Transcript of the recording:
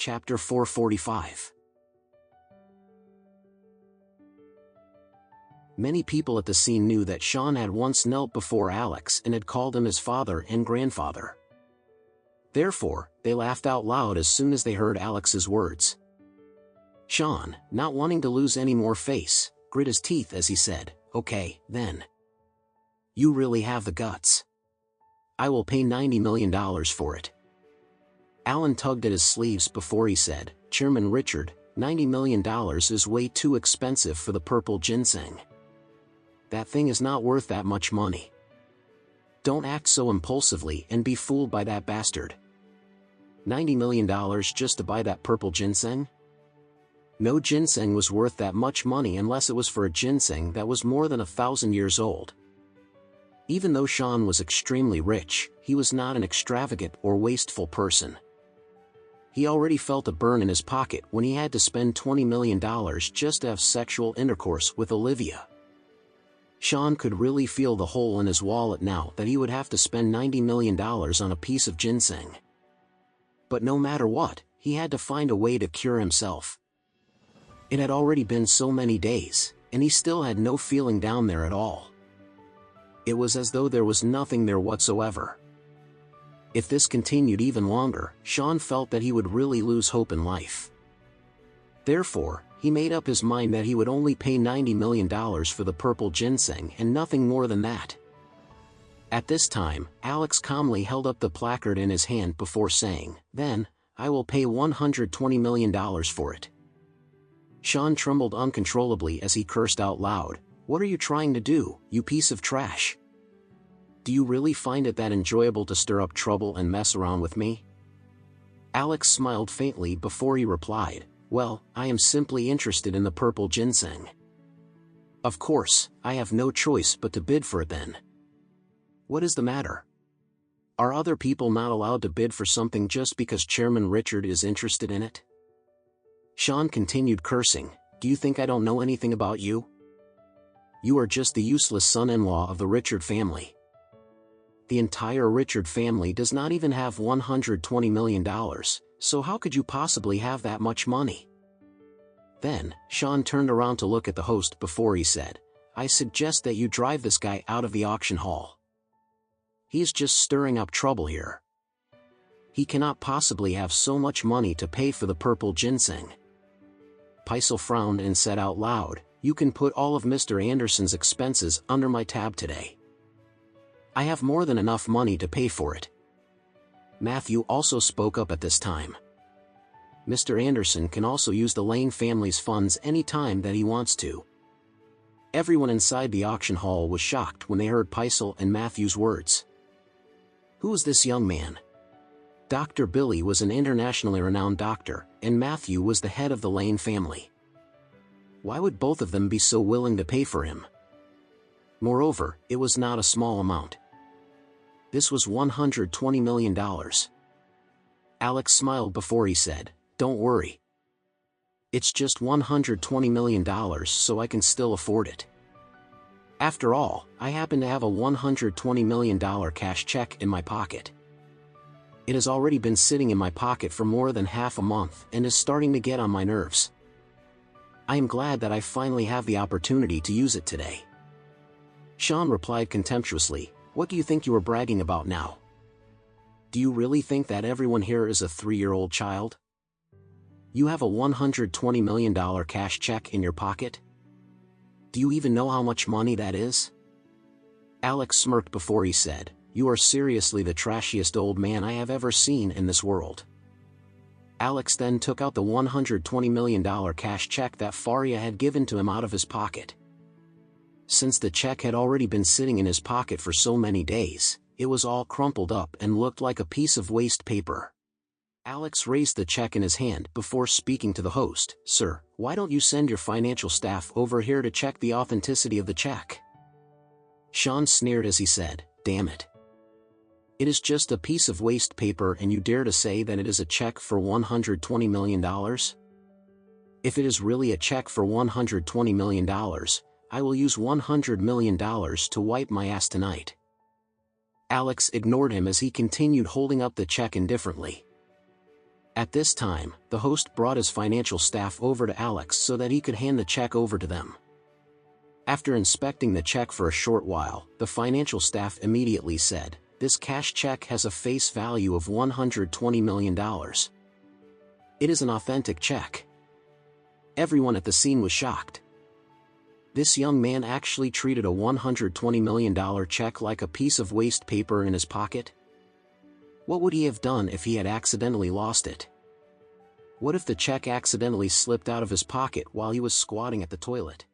Chapter 445. Many people at the scene knew that Sean had once knelt before Alex and had called him his father and grandfather. Therefore, they laughed out loud as soon as they heard Alex's words. Sean, not wanting to lose any more face, grit his teeth as he said, "Okay, then. You really have the guts. I will pay $90 million for it." Alan tugged at his sleeves before he said, "Chairman Richard, $90 million is way too expensive for the purple ginseng. That thing is not worth that much money. Don't act so impulsively and be fooled by that bastard. $90 million just to buy that purple ginseng? No ginseng was worth that much money unless it was for a ginseng that was more than 1,000 years old." Even though Sean was extremely rich, he was not an extravagant or wasteful person. He already felt a burn in his pocket when he had to spend $20 million just to have sexual intercourse with Olivia. Sean could really feel the hole in his wallet now that he would have to spend $90 million on a piece of ginseng. But no matter what, he had to find a way to cure himself. It had already been so many days, and he still had no feeling down there at all. It was as though there was nothing there whatsoever. If this continued even longer, Sean felt that he would really lose hope in life. Therefore, he made up his mind that he would only pay $90 million for the purple ginseng and nothing more than that. At this time, Alex calmly held up the placard in his hand before saying, "Then, I will pay $120 million for it." Sean trembled uncontrollably as he cursed out loud, "What are you trying to do, you piece of trash? Do you really find it that enjoyable to stir up trouble and mess around with me?" Alex smiled faintly before he replied, "Well, I am simply interested in the purple ginseng. Of course, I have no choice but to bid for it then. What is the matter? Are other people not allowed to bid for something just because Chairman Richard is interested in it?" Sean continued cursing, "Do you think I don't know anything about you? You are just the useless son-in-law of the Richard family. The entire Richard family does not even have $120 million, so how could you possibly have that much money?" Then, Sean turned around to look at the host before he said, "I suggest that you drive this guy out of the auction hall. He is just stirring up trouble here. He cannot possibly have so much money to pay for the purple ginseng." Paisel frowned and said out loud, "You can put all of Mr. Anderson's expenses under my tab today. I have more than enough money to pay for it." Matthew also spoke up at this time. "Mr. Anderson can also use the Lane family's funds any time that he wants to." Everyone inside the auction hall was shocked when they heard Paisel and Matthew's words. Who was this young man? Dr. Billy was an internationally renowned doctor, and Matthew was the head of the Lane family. Why would both of them be so willing to pay for him? Moreover, it was not a small amount. This was $120 million. Alex smiled before he said, "Don't worry. It's just $120 million, so I can still afford it. After all, I happen to have a $120 million cash check in my pocket. It has already been sitting in my pocket for more than half a month and is starting to get on my nerves. I am glad that I finally have the opportunity to use it today." Sean replied contemptuously, "What do you think you are bragging about now? Do you really think that everyone here is a 3-year-old child? You have a $120 million cash check in your pocket? Do you even know how much money that is?" Alex smirked before he said, "You are seriously the trashiest old man I have ever seen in this world." Alex then took out the $120 million cash check that Faria had given to him out of his pocket. Since the check had already been sitting in his pocket for so many days, it was all crumpled up and looked like a piece of waste paper. Alex raised the check in his hand before speaking to the host, "Sir, why don't you send your financial staff over here to check the authenticity of the check?" Sean sneered as he said, "Damn it. It is just a piece of waste paper and you dare to say that it is a check for $120 million? If it is really a check for $120 million, I will use $100 million to wipe my ass tonight." Alex ignored him as he continued holding up the check indifferently. At this time, the host brought his financial staff over to Alex so that he could hand the check over to them. After inspecting the check for a short while, the financial staff immediately said, "This cash check has a face value of $120 million. It is an authentic check." Everyone at the scene was shocked. This young man actually treated a $120 million check like a piece of waste paper in his pocket. What would he have done if he had accidentally lost it? What if the check accidentally slipped out of his pocket while he was squatting at the toilet?